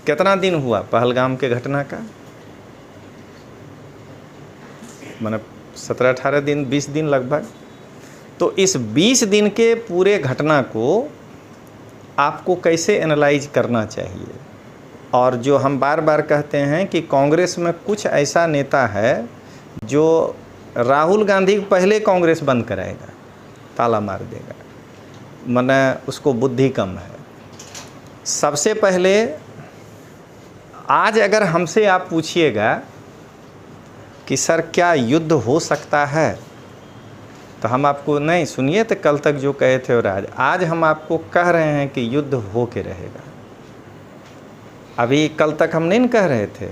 कितना दिन हुआ पहलगाम के घटना का? माने 17-18 दिन, 20 दिन लगभग। तो इस 20 दिन के पूरे घटना को आपको कैसे एनालाइज करना चाहिए? और जो हम बार बार कहते हैं कि कांग्रेस में कुछ ऐसा नेता है जो राहुल गांधी पहले कांग्रेस बंद कराएगा, ताला मार देगा, माने उसको बुद्धि कम है। सबसे पहले आज अगर हमसे आप पूछिएगा कि सर क्या युद्ध हो सकता है, तो हम आपको नहीं, सुनिए तो कल तक जो कहे थे और आज हम आपको कह रहे हैं कि युद्ध हो के रहेगा। अभी कल तक हम नहीं कह रहे थे,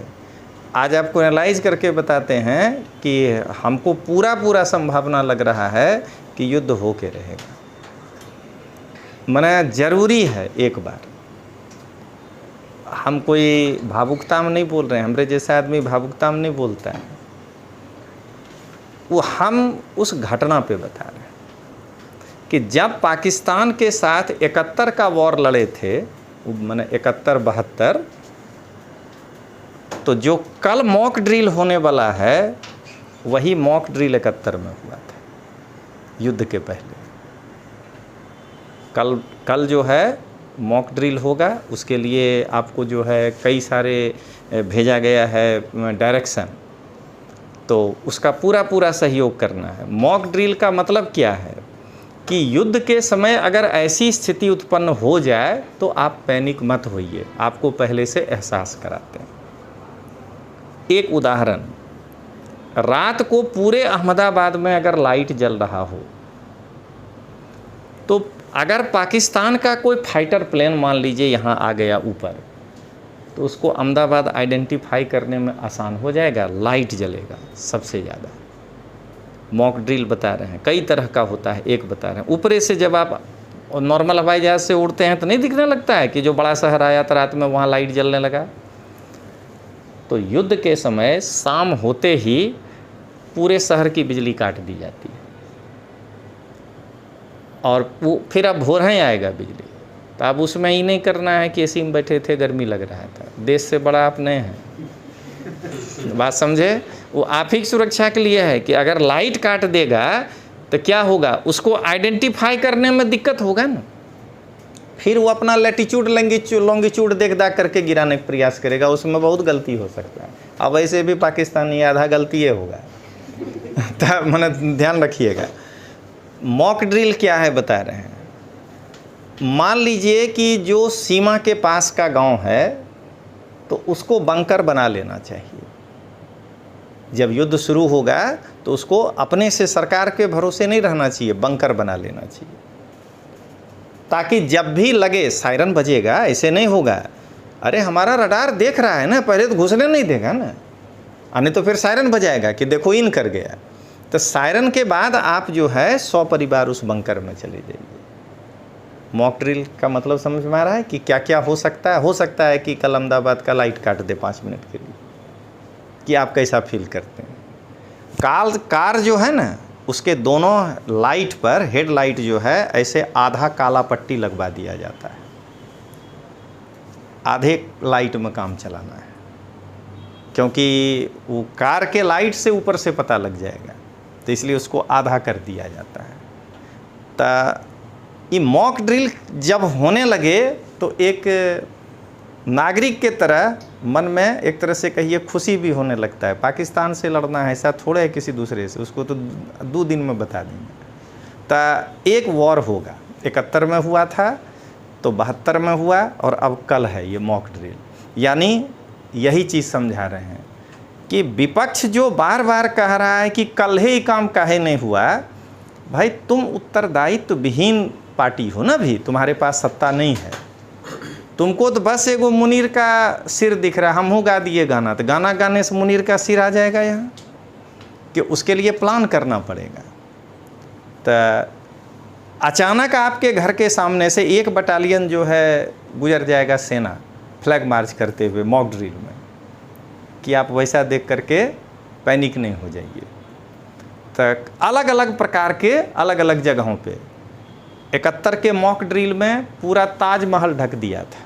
आज आपको एनालाइज करके बताते हैं कि हमको पूरा संभावना लग रहा है कि युद्ध हो के रहेगा। माने ज़रूरी है एक बार, हम कोई भावुकता में नहीं बोल रहे हैं, हमारे जैसा आदमी भावुकता में नहीं बोलता है, वो हम उस घटना पे बता रहे हैं कि जब पाकिस्तान के साथ 71 का वॉर लड़े थे, माने 71-72, तो जो कल मॉक ड्रिल होने वाला है वही मॉक ड्रिल 71 में हुआ था, युद्ध के पहले। कल जो है मॉक ड्रिल होगा, उसके लिए आपको जो है कई सारे भेजा गया है डायरेक्शन, तो उसका पूरा सहयोग करना है। मॉक ड्रिल का मतलब क्या है कि युद्ध के समय अगर ऐसी स्थिति उत्पन्न हो जाए तो आप पैनिक मत होइए, आपको पहले से एहसास कराते हैं। एक उदाहरण, रात को पूरे अहमदाबाद में अगर लाइट जल रहा हो, तो अगर पाकिस्तान का कोई फाइटर प्लेन मान लीजिए यहाँ आ गया ऊपर, तो उसको अहमदाबाद आइडेंटिफाई करने में आसान हो जाएगा, लाइट जलेगा सबसे ज़्यादा। मॉक ड्रिल बता रहे हैं, कई तरह का होता है, एक बता रहे हैं। ऊपरे से जब आप नॉर्मल हवाई जहाज़ से उड़ते हैं तो नहीं दिखने लगता है कि जो बड़ा शहर आया तो रात में वहाँ लाइट जलने लगा। तो युद्ध के समय शाम होते ही पूरे शहर की बिजली काट दी जाती है, और वो फिर अब भोर ही आएगा बिजली। तो अब उसमें ही नहीं करना है कि एसी में बैठे थे गर्मी लग रहा था, देश से बड़ा आप नहीं हैं, बात समझे? वो आप ही की सुरक्षा के लिए है कि अगर लाइट काट देगा तो क्या होगा, उसको आइडेंटिफाई करने में दिक्कत होगा ना, फिर वो अपना लैटिट्यूड लॉन्गिट्यूड देख दाख करके गिराने का प्रयास करेगा, उसमें बहुत गलती हो सकता है। अब ऐसे भी पाकिस्तानी आधा गलती ये होगा तो मैंने ध्यान रखिएगा। मॉक ड्रिल क्या है बता रहे हैं, मान लीजिए कि जो सीमा के पास का गांव है तो उसको बंकर बना लेना चाहिए। जब युद्ध शुरू होगा तो उसको अपने से सरकार के भरोसे नहीं रहना चाहिए, बंकर बना लेना चाहिए, ताकि जब भी लगे सायरन बजेगा, ऐसे नहीं होगा अरे हमारा रडार देख रहा है ना, पहले तो घुसने नहीं देगा ना, नहीं तो फिर सायरन बजाएगा कि देखो इन कर गया। तो सायरन के बाद आप जो है 100 परिवार उस बंकर में चले जाइए। मॉक ड्रिल का मतलब समझ में आ रहा है कि क्या क्या हो सकता है? हो सकता है कि कल अहमदाबाद का लाइट काट दे 5 मिनट के लिए, कि आप कैसा फील करते हैं। कार जो है ना, उसके दोनों लाइट पर, हेडलाइट जो है ऐसे आधा काला पट्टी लगवा दिया जाता है, आधे लाइट में काम चलाना है, क्योंकि वो कार के लाइट से ऊपर से पता लग जाएगा, तो इसलिए उसको आधा कर दिया जाता है। तो ये मॉक ड्रिल जब होने लगे तो एक नागरिक के तरह मन में एक तरह से कहिए खुशी भी होने लगता है। पाकिस्तान से लड़ना है ऐसा थोड़ा है किसी दूसरे से, उसको तो 2 दिन में बता देंगे। तो एक वॉर होगा, 71 में हुआ था, तो 72 में हुआ, और अब कल है ये मॉक ड्रिल। यानी यही चीज़ समझा रहे हैं कि विपक्ष जो बार बार कह रहा है कि कल ही काम काहे नहीं हुआ, भाई तुम उत्तरदायित्व विहीन पार्टी हो ना, भी तुम्हारे पास सत्ता नहीं है, तुमको तो बस एगो मुनीर का सिर दिख रहा है, हम गा दिए गाना, तो गाना गाने से मुनीर का सिर आ जाएगा यहाँ, कि उसके लिए प्लान करना पड़ेगा। तो अचानक आपके घर के सामने से एक बटालियन जो है गुजर जाएगा सेना फ्लैग मार्च करते हुए मॉक ड्रिल में, कि आप वैसा देख करके पैनिक नहीं हो जाइए। तो अलग अलग प्रकार के अलग अलग जगहों पे 71 के मॉक ड्रिल में पूरा ताजमहल ढक दिया था,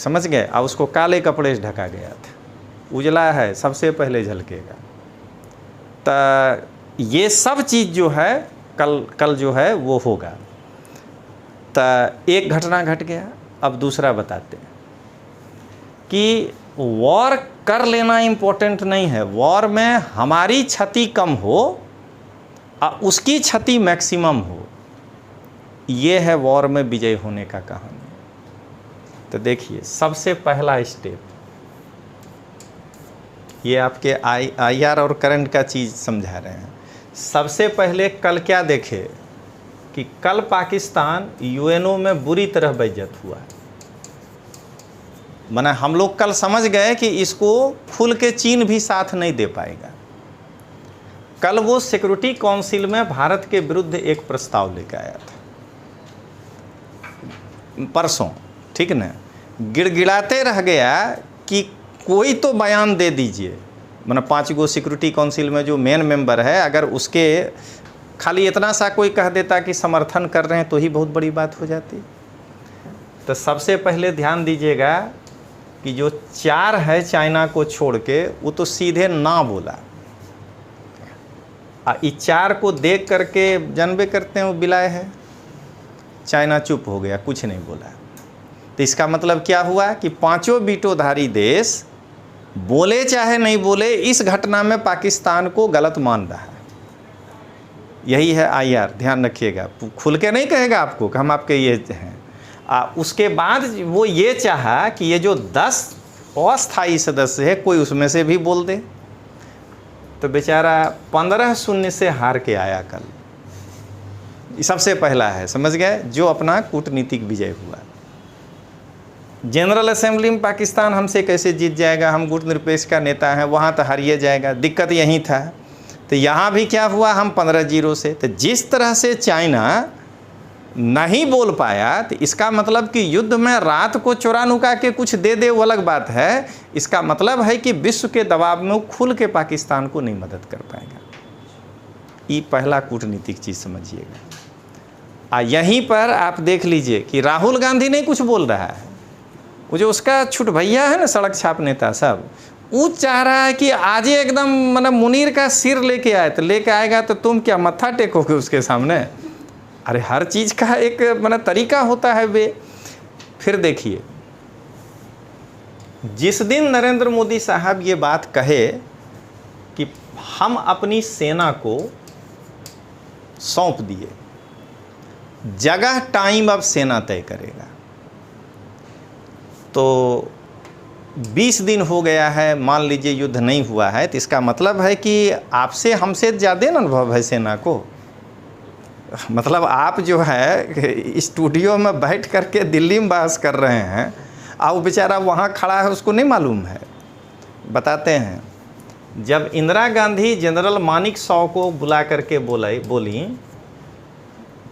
समझ गए। अब उसको काले कपड़े से ढका गया था, उजला है, सबसे पहले झलकेगा। तो ये सब चीज़ जो है कल जो है वो होगा। तो एक घटना घट गया। अब दूसरा बताते हैं कि वॉर कर लेना इम्पोर्टेंट नहीं है, वॉर में हमारी क्षति कम हो और उसकी क्षति मैक्सिमम हो, ये है वॉर में विजय होने का कहानी। तो देखिए सबसे पहला स्टेप, ये आपके IR और करंट का चीज़ समझा रहे हैं। सबसे पहले कल क्या देखे कि कल पाकिस्तान UNO में बुरी तरह बेइज्जत हुआ। माने हम लोग कल समझ गए कि इसको खुल के चीन भी साथ नहीं दे पाएगा। कल वो सिक्योरिटी काउंसिल में भारत के विरुद्ध एक प्रस्ताव लेकर आया था, परसों, ठीक ना। गिड़गिड़ाते रह गया कि कोई तो बयान दे दीजिए। माने 5 गो सिक्योरिटी काउंसिल में जो मेन मेंबर है, अगर उसके खाली इतना सा कोई कह देता कि समर्थन कर रहे हैं तो ही बहुत बड़ी बात हो जाती। तो सबसे पहले ध्यान दीजिएगा कि जो 4 है चाइना को छोड़ के, वो तो सीधे ना बोला। इस 4 को देख करके जानबे करते हैं वो बिलाए है, चाइना चुप हो गया, कुछ नहीं बोला। तो इसका मतलब क्या हुआ कि 5 वीटोधारी देश बोले चाहे नहीं बोले, इस घटना में पाकिस्तान को गलत मान रहा है। यही है IR, ध्यान रखिएगा। खुल के नहीं कहेगा आपको कि हम आपके ये हैं। उसके बाद वो ये चाहा कि ये जो 10 अस्थायी सदस्य है, कोई उसमें से भी बोल दे। तो बेचारा 15-0 से हार के आया कल। ये सबसे पहला है, समझ गए, जो अपना कूटनीतिक विजय हुआ। जनरल असेंबली में पाकिस्तान हमसे कैसे जीत जाएगा, हम गुटनिरपेक्ष का नेता हैं, वहाँ तो हारिए जाएगा। दिक्कत यही था। तो यहाँ भी क्या हुआ, हम 15-0 से। तो जिस तरह से चाइना नहीं बोल पाया, तो इसका मतलब कि युद्ध में रात को चोरा नुका के कुछ दे दे वो अलग बात है। इसका मतलब है कि विश्व के दबाव में वो खुल के पाकिस्तान को नहीं मदद कर पाएगा। ये पहला कूटनीतिक चीज़ समझिएगा। यहीं पर आप देख लीजिए कि राहुल गांधी नहीं कुछ बोल रहा है। वो जो उसका छुट भैया है ना, सड़क छाप नेता सब, वो चाह रहा है कि आज ही एकदम मतलब मुनीर का सिर लेके आए। तो लेके आएगा तो तुम क्या मत्था टेकोगे उसके सामने? अरे हर चीज़ का एक मतलब तरीका होता है वे। फिर देखिए, जिस दिन नरेंद्र मोदी साहब ये बात कहे कि हम अपनी सेना को सौंप दिए, जगह टाइम अब सेना तय करेगा। तो 20 दिन हो गया है, मान लीजिए युद्ध नहीं हुआ है, तो इसका मतलब है कि आपसे हमसे ज़्यादा अनुभव है सेना को। मतलब आप जो है स्टूडियो में बैठ करके दिल्ली में बहस कर रहे हैं, और वो बेचारा वहाँ खड़ा है, उसको नहीं मालूम है। बताते हैं, जब इंदिरा गांधी जनरल मानेकशॉ को बुला करके बोली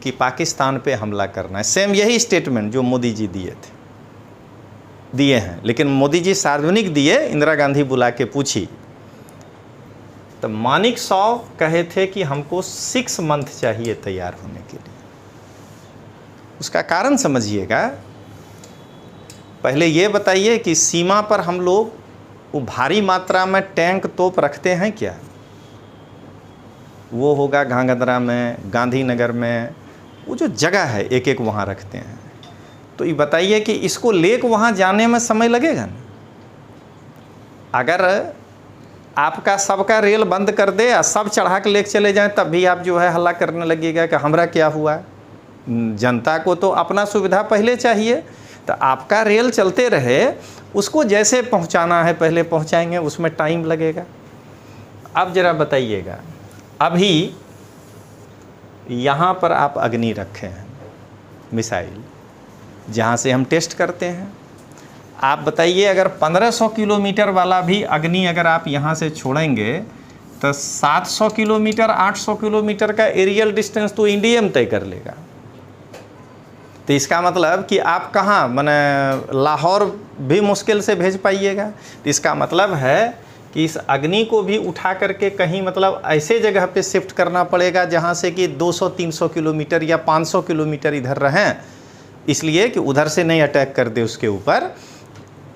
कि पाकिस्तान पे हमला करना है, सेम यही स्टेटमेंट जो मोदी जी दिए हैं, लेकिन मोदी जी सार्वजनिक दिए, इंदिरा गांधी बुला के पूछी। तो मानेकशॉ कहे थे कि हमको 6 मंथ चाहिए तैयार होने के लिए। उसका कारण समझिएगा। पहले ये बताइए कि सीमा पर हम लोग वो भारी मात्रा में टैंक तोप रखते हैं क्या? वो होगा घांगध्रा में, गांधीनगर में, वो जो जगह है एक एक वहाँ रखते हैं। तो ये बताइए कि इसको लेकर वहाँ जाने में समय लगेगा ना? अगर आपका सबका रेल बंद कर दे और सब चढ़ा के लेके चले जाएं, तब भी आप जो है हल्ला करने लगेगा कि हमरा क्या हुआ। जनता को तो अपना सुविधा पहले चाहिए। तो आपका रेल चलते रहे, उसको जैसे पहुंचाना है पहले पहुंचाएंगे, उसमें टाइम लगेगा। अब जरा बताइएगा, अभी यहाँ पर आप अग्नि रखे हैं, मिसाइल, जहाँ से हम टेस्ट करते हैं। आप बताइए, अगर 1500 किलोमीटर वाला भी अग्नि अगर आप यहाँ से छोड़ेंगे, तो 700 किलोमीटर 800 किलोमीटर का एरियल डिस्टेंस तो इंडिया में तय कर लेगा। तो इसका मतलब कि आप कहाँ, माने लाहौर भी मुश्किल से भेज पाइएगा। तो इसका मतलब है कि इस अग्नि को भी उठा करके कहीं मतलब ऐसे जगह पे शिफ्ट करना पड़ेगा जहाँ से कि 200-300 किलोमीटर या 500 किलोमीटर इधर रहें, इसलिए कि उधर से नहीं अटैक कर दे उसके ऊपर।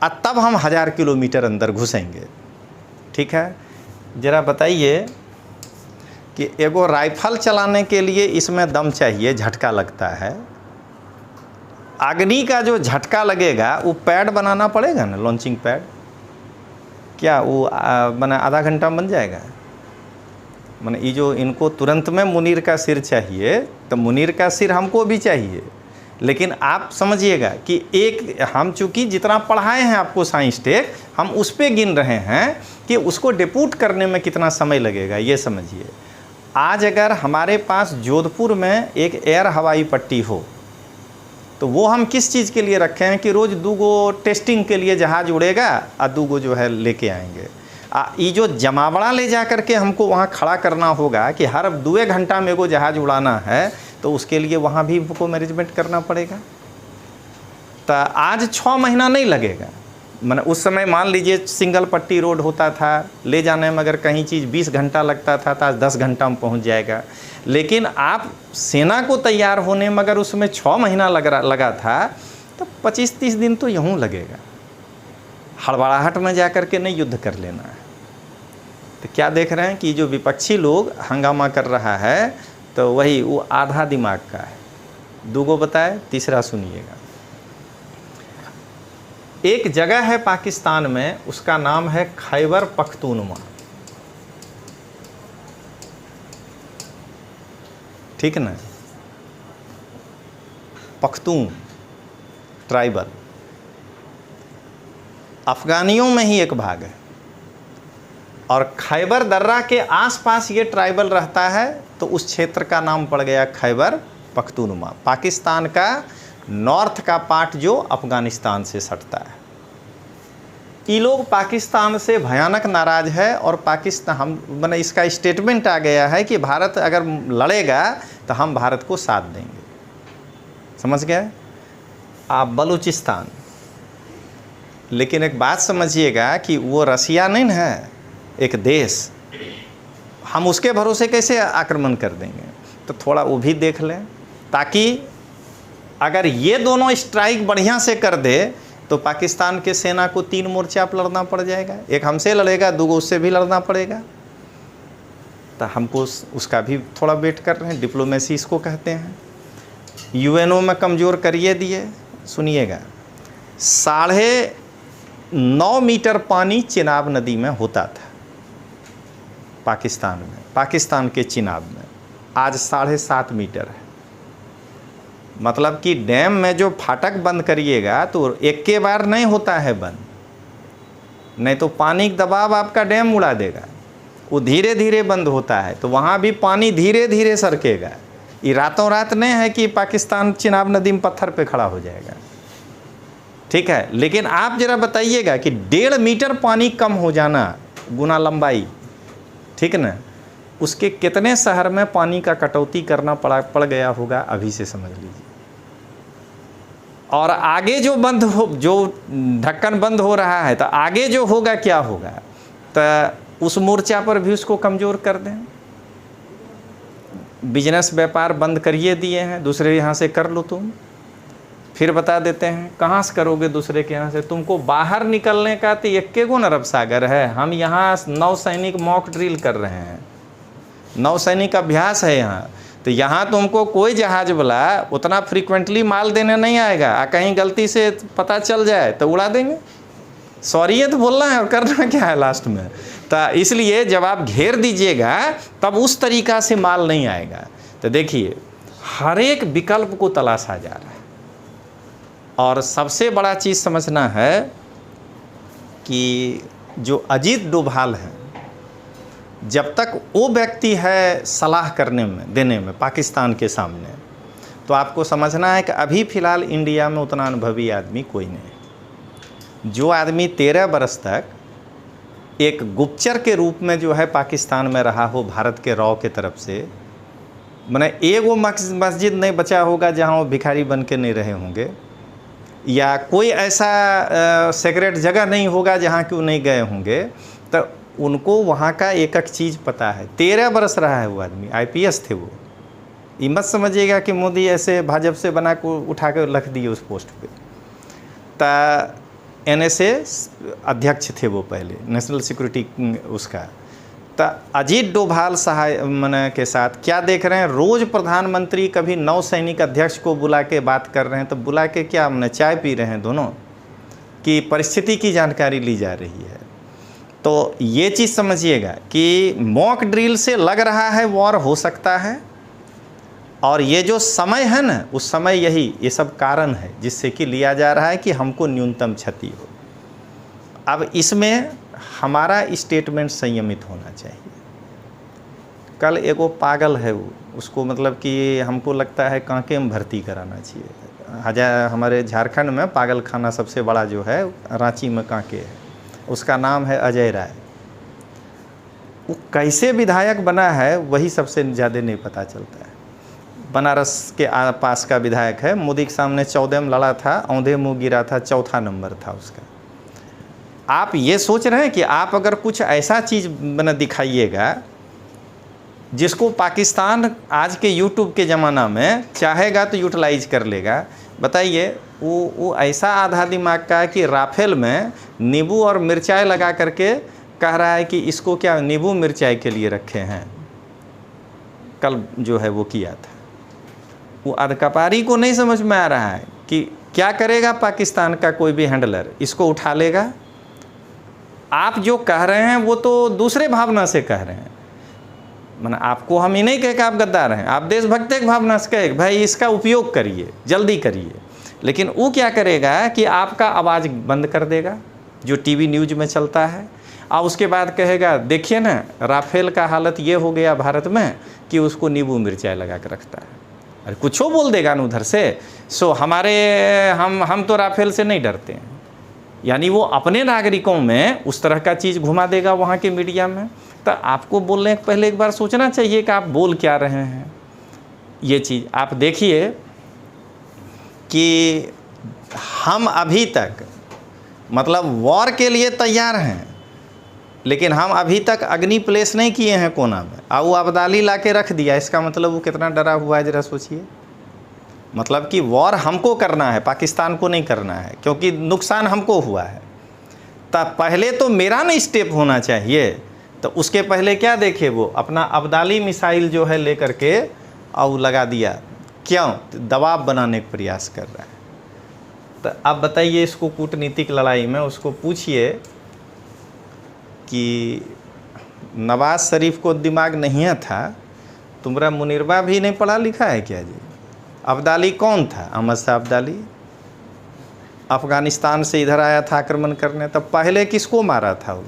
और तब हम 1000 किलोमीटर अंदर घुसेंगे। ठीक है, ज़रा बताइए कि एगो राइफल चलाने के लिए इसमें दम चाहिए, झटका लगता है। अग्नि का जो झटका लगेगा वो पैड बनाना पड़ेगा ना, लॉन्चिंग पैड, क्या वो बना आधा घंटा में बन जाएगा? माने ये जो इनको तुरंत में मुनीर का सिर चाहिए, तो मुनीर का सिर हमको भी चाहिए। लेकिन आप समझिएगा कि एक हम चूँकि जितना पढ़ाए हैं आपको साइंस टेक, हम उस पर गिन रहे हैं कि उसको डिप्यूट करने में कितना समय लगेगा, ये समझिए। आज अगर हमारे पास जोधपुर में एक एयर हवाई पट्टी हो, तो वो हम किस चीज़ के लिए रखे हैं कि रोज़ 2 गो टेस्टिंग के लिए जहाज़ उड़ेगा और 2 गो जो है लेके आएंगे। ये जो जमावड़ा ले जा करके हमको वहाँ खड़ा करना होगा कि हर 2 घंटा में एगो जहाज़ उड़ाना है, तो उसके लिए वहाँ भी हमको मैनेजमेंट करना पड़ेगा। तो आज 6 महीना नहीं लगेगा। मैंने उस समय मान लीजिए सिंगल पट्टी रोड होता था, ले जाने में अगर कहीं चीज़ 20 घंटा लगता था, तो आज 10 घंटा में पहुँच जाएगा। लेकिन आप सेना को तैयार होने में अगर उसमें 6 महीना लगा था, तो 25-30 दिन तो यूँ लगेगा। हड़बड़ाहट में जा कर के नहीं युद्ध कर लेना है। तो क्या देख रहे हैं कि जो विपक्षी लोग हंगामा कर रहा है, तो वही वो आधा दिमाग का है। 2 गो बताए, तीसरा सुनिएगा। एक जगह है पाकिस्तान में, उसका नाम है खैबर पख्तूनवा। ठीक ना, पख्तून ट्राइबल, अफगानियों में ही एक भाग है। और खैबर दर्रा के आसपास ये ट्राइबल रहता है, तो उस क्षेत्र का नाम पड़ गया खैबर पख्तूनवा। पाकिस्तान का नॉर्थ का पार्ट जो अफ़गानिस्तान से सटता है। ये लोग पाकिस्तान से भयानक नाराज़ है, और पाकिस्तान हम मैंने इसका स्टेटमेंट आ गया है कि भारत अगर लड़ेगा तो हम भारत को साथ देंगे। समझ गए आप? बलूचिस्तान। लेकिन एक बात समझिएगा कि वो रसिया नहीं ना है, एक देश, हम उसके भरोसे कैसे आक्रमण कर देंगे? तो थोड़ा वो भी देख लें, ताकि अगर ये दोनों स्ट्राइक बढ़िया से कर दे तो पाकिस्तान के सेना को 3 मोर्चा पर लड़ना पड़ जाएगा। एक हमसे लड़ेगा, 2 गो उससे भी लड़ना पड़ेगा। तो हमको उसका भी थोड़ा वेट कर रहे हैं। डिप्लोमेसी इसको कहते हैं। यूएनओ में कमज़ोर करिए दिए। सुनिएगा, 9.5 मीटर पानी चिनाब नदी में होता था पाकिस्तान में, पाकिस्तान के चिनाब में। आज 7.5 मीटर है। मतलब कि डैम में जो फाटक बंद करिएगा तो एक के बार नहीं होता है बंद, नहीं तो पानी का दबाव आपका डैम उड़ा देगा। वो धीरे धीरे बंद होता है, तो वहाँ भी पानी धीरे धीरे सरकेगा। ये रातों रात नहीं है कि पाकिस्तान चिनाब नदी में पत्थर पे खड़ा हो जाएगा। ठीक है, लेकिन आप जरा बताइएगा कि 1.5 मीटर पानी कम हो जाना गुना लंबाई, ठीक ना, उसके कितने शहर में पानी का कटौती करना पड़ गया होगा, अभी से समझ लीजिए। और आगे जो बंद हो, जो ढक्कन बंद हो रहा है, तो आगे जो होगा क्या होगा? तो उस मोर्चा पर भी उसको कमज़ोर कर दें। बिजनेस व्यापार बंद करिए दिए हैं, दूसरे यहाँ से कर लो तुम। फिर बता देते हैं कहाँ से करोगे दूसरे के यहाँ से? तुमको बाहर निकलने का तो 1 गो अरब सागर है। हम यहाँ नौसैनिक मॉक ड्रिल कर रहे हैं, नौसैनिक अभ्यास है यहाँ। तो यहाँ तुमको कोई जहाज वाला उतना फ्रीक्वेंटली माल देने नहीं आएगा। कहीं गलती से पता चल जाए तो उड़ा देंगे। सॉरी ये तो बोलना है और करना क्या है लास्ट में। तो इसलिए जब आप घेर दीजिएगा तब उस तरीक़ा से माल नहीं आएगा। तो देखिए, हर एक विकल्प को तलाशा जा रहा है। और सबसे बड़ा चीज़ समझना है कि जो अजीत डोभाल हैं, जब तक वो व्यक्ति है सलाह करने में, देने में पाकिस्तान के सामने, तो आपको समझना है कि अभी फ़िलहाल इंडिया में उतना अनुभवी आदमी कोई नहीं। जो आदमी 13 बरस तक एक गुप्तचर के रूप में जो है पाकिस्तान में रहा हो भारत के रॉ के तरफ से, माने एगो मस्जिद नहीं बचा होगा जहाँ वो भिखारी बन के नहीं रहे होंगे, या कोई ऐसा सेक्रेट जगह नहीं होगा जहाँ कि वो नहीं गए होंगे। तो उनको वहाँ का एक एक चीज़ पता है। 13 बरस रहा है वो आदमी, IPS थे वो। ये मत समझिएगा कि मोदी ऐसे भाजपा से बना को उठा कर रख दिए उस पोस्ट पे। तो NSA अध्यक्ष थे वो पहले, नेशनल सिक्योरिटी उसका। तो अजीत डोभाल साहब के साथ क्या देख रहे हैं, रोज़ प्रधानमंत्री कभी नौसैनिक अध्यक्ष को बुला के बात कर रहे हैं, तो बुला के क्या हमने चाय पी रहे हैं दोनों, कि परिस्थिति की जानकारी ली जा रही है। तो ये चीज़ समझिएगा कि मॉक ड्रिल से लग रहा है वॉर हो सकता है, और ये जो समय है ना, उस समय ये सब कारण है जिससे कि लिया जा रहा है कि हमको न्यूनतम क्षति हो। अब इसमें हमारा स्टेटमेंट संयमित होना चाहिए। कल एक वो पागल है वो, उसको मतलब कि हमको लगता है कांके में भर्ती कराना चाहिए। हमारे झारखंड में पागल खाना सबसे बड़ा जो है रांची में कांके है, उसका नाम है अजय राय। वो कैसे विधायक बना है वही सबसे ज़्यादा नहीं पता चलता है। बनारस के पास का विधायक है, मोदी के सामने 14 में लड़ा था, औंधे मुँह गिरा था, 4था नंबर था उसका। आप ये सोच रहे हैं कि आप अगर कुछ ऐसा चीज़ बना दिखाइएगा जिसको पाकिस्तान आज के यूट्यूब के ज़माना में चाहेगा तो यूटिलाइज कर लेगा। बताइए, वो ऐसा आधा दिमाग का है कि राफेल में नींबू और मिर्चाई लगा करके कह रहा है कि इसको क्या नींबू मिर्चाई के लिए रखे हैं। कल जो है वो किया था, वो अधकपारी को नहीं समझ में आ रहा है कि क्या करेगा पाकिस्तान का कोई भी हैंडलर, इसको उठा लेगा। आप जो कह रहे हैं वो तो दूसरे भावना से कह रहे हैं, माना आपको हम ही नहीं कहे कि आप गद्दार हैं, आप देशभक्त की भावना से कहे भाई इसका उपयोग करिए, जल्दी करिए। लेकिन वो क्या करेगा कि आपका आवाज़ बंद कर देगा जो टीवी न्यूज़ में चलता है, और उसके बाद कहेगा देखिए ना राफेल का हालत ये हो गया भारत में कि उसको नींबू मिर्चाई लगा कर रखता है। अरे कुछ बोल देगा ना उधर से। सो हम तो राफेल से नहीं डरते हैं, यानी वो अपने नागरिकों में उस तरह का चीज़ घुमा देगा वहाँ के मीडिया में। तो आपको बोलने के पहले एक बार सोचना चाहिए कि आप बोल क्या रहे हैं। ये चीज़ आप देखिए कि हम अभी तक मतलब वॉर के लिए तैयार हैं, लेकिन हम अभी तक अग्नि प्लेस नहीं किए हैं कोना में, और वो अब्दाली ला के रख दिया। इसका मतलब वो कितना डरा हुआ है, ज़रा सोचिए। मतलब कि वॉर हमको करना है, पाकिस्तान को नहीं करना है, क्योंकि नुकसान हमको हुआ है। तब पहले तो मेरा ना स्टेप होना चाहिए। तो उसके पहले क्या देखे, वो अपना अब्दाली मिसाइल जो है लेकर के और लगा दिया। क्यों? दबाव बनाने का प्रयास कर रहा है। तो अब बताइए, इसको कूटनीतिक लड़ाई में उसको पूछिए कि नवाज शरीफ को दिमाग नहीं था, तुम्हारा मुनीरबा भी नहीं पढ़ा लिखा है क्या जी? अब्दाली कौन था? अहमद शाह अब्दाली अफ़गानिस्तान से इधर आया था आक्रमण करने। तब पहले किसको मारा था वो?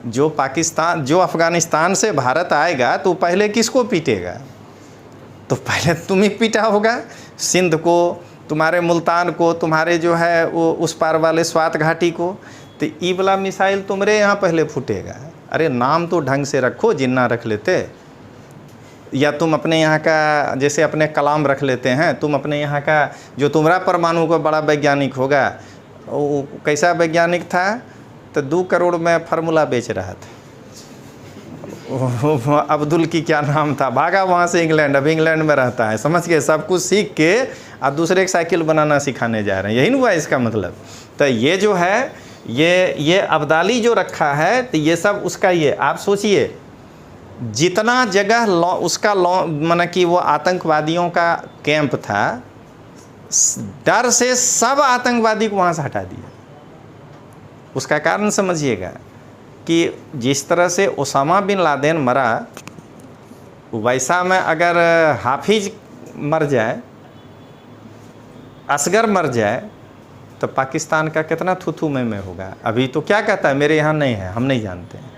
जो अफ़गानिस्तान से भारत आएगा तो पहले किसको पीटेगा? तो पहले तुम ही पीटा होगा। सिंध को, तुम्हारे मुल्तान को, तुम्हारे जो है वो उस पार वाले स्वात घाटी को। तो ई वाला मिसाइल तुम्हारे यहाँ पहले फूटेगा। अरे नाम तो ढंग से रखो, जिन्ना रख लेते, या तुम अपने यहाँ का जैसे अपने कलाम रख लेते हैं। तुम अपने यहाँ का जो तुम्हारा परमाणु का बड़ा वैज्ञानिक होगा, वो कैसा वैज्ञानिक था? तो 2 करोड़ में फार्मूला बेच रहा था। अब्दुल की क्या नाम था, भागा वहाँ से इंग्लैंड, अब इंग्लैंड में रहता है। समझ के सब कुछ सीख के अब दूसरे की साइकिल बनाना सिखाने जा रहे हैं। यही नहीं हुआ इसका मतलब। तो ये जो है ये अब्दाली जो रखा है, तो ये सब उसका, ये आप सोचिए जितना जगह उसका माना कि वो आतंकवादियों का कैंप था, डर से सब आतंकवादी को वहाँ से हटा दिया। उसका कारण समझिएगा कि जिस तरह से ओसामा बिन लादेन मरा, वैसा में अगर हाफिज मर जाए, असगर मर जाए, तो पाकिस्तान का कितना थुथु में होगा। अभी तो क्या कहता है, मेरे यहाँ नहीं है, हम नहीं जानते हैं।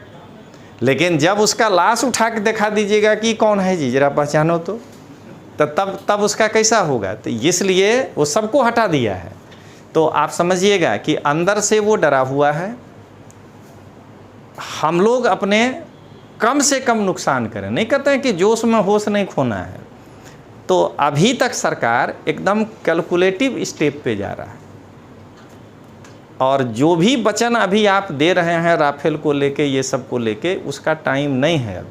लेकिन जब उसका लाश उठा के दिखा दीजिएगा कि कौन है जी, जरा पहचानो तो तब उसका कैसा होगा। तो इसलिए वो सबको हटा दिया है। तो आप समझिएगा कि अंदर से वो डरा हुआ है। हम लोग अपने कम से कम नुकसान करें, नहीं कहते हैं कि जोश में होश नहीं खोना है। तो अभी तक सरकार एकदम कैलकुलेटिव स्टेप पे जा रहा है, और जो भी वचन अभी आप दे रहे हैं राफेल को लेके, ये सब को लेके, उसका टाइम नहीं है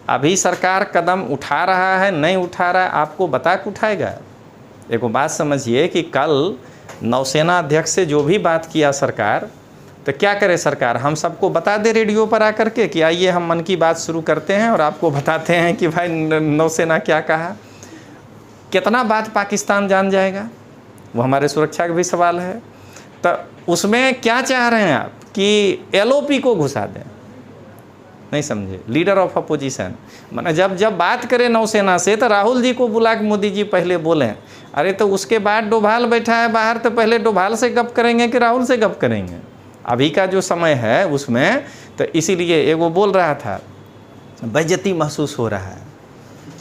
अभी सरकार कदम उठा रहा है, नहीं उठा रहा है, आपको बता के उठाएगा। एक बात समझिए कि कल नौसेना अध्यक्ष से जो भी बात किया सरकार, तो क्या करे सरकार, हम सबको बता दे रेडियो पर आकर के कि आइए हम मन की बात शुरू करते हैं और आपको बताते हैं कि भाई नौसेना क्या कहा। कितना बात पाकिस्तान जान जाएगा, वो हमारे सुरक्षा का भी सवाल है। तो उसमें क्या चाह रहे हैं आप कि LOP को घुसा दें, नहीं समझे, लीडर ऑफ अपोजिशन। माने जब बात करें नौसेना से तो राहुल जी को बुला के मोदी जी पहले बोलें, अरे तो उसके बाद डोभाल बैठा है बाहर, तो पहले डोभाल से गप करेंगे कि राहुल से गप करेंगे। अभी का जो समय है उसमें, तो इसीलिए एक वो बोल रहा था बेइज्जती महसूस हो रहा है,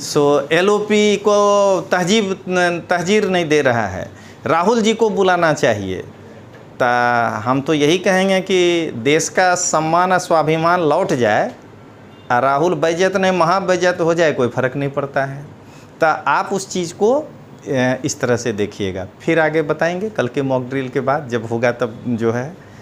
सो LOP को तहजीर नहीं दे रहा है, राहुल जी को बुलाना चाहिए। हम तो यही कहेंगे कि देश का सम्मान और स्वाभिमान लौट जाए, और राहुल बेइज्जत नहीं महाबेइज्जत हो जाए, कोई फ़र्क नहीं पड़ता है। तो आप उस चीज़ को इस तरह से देखिएगा। फिर आगे बताएंगे कल के मॉक ड्रिल के बाद, जब होगा तब जो है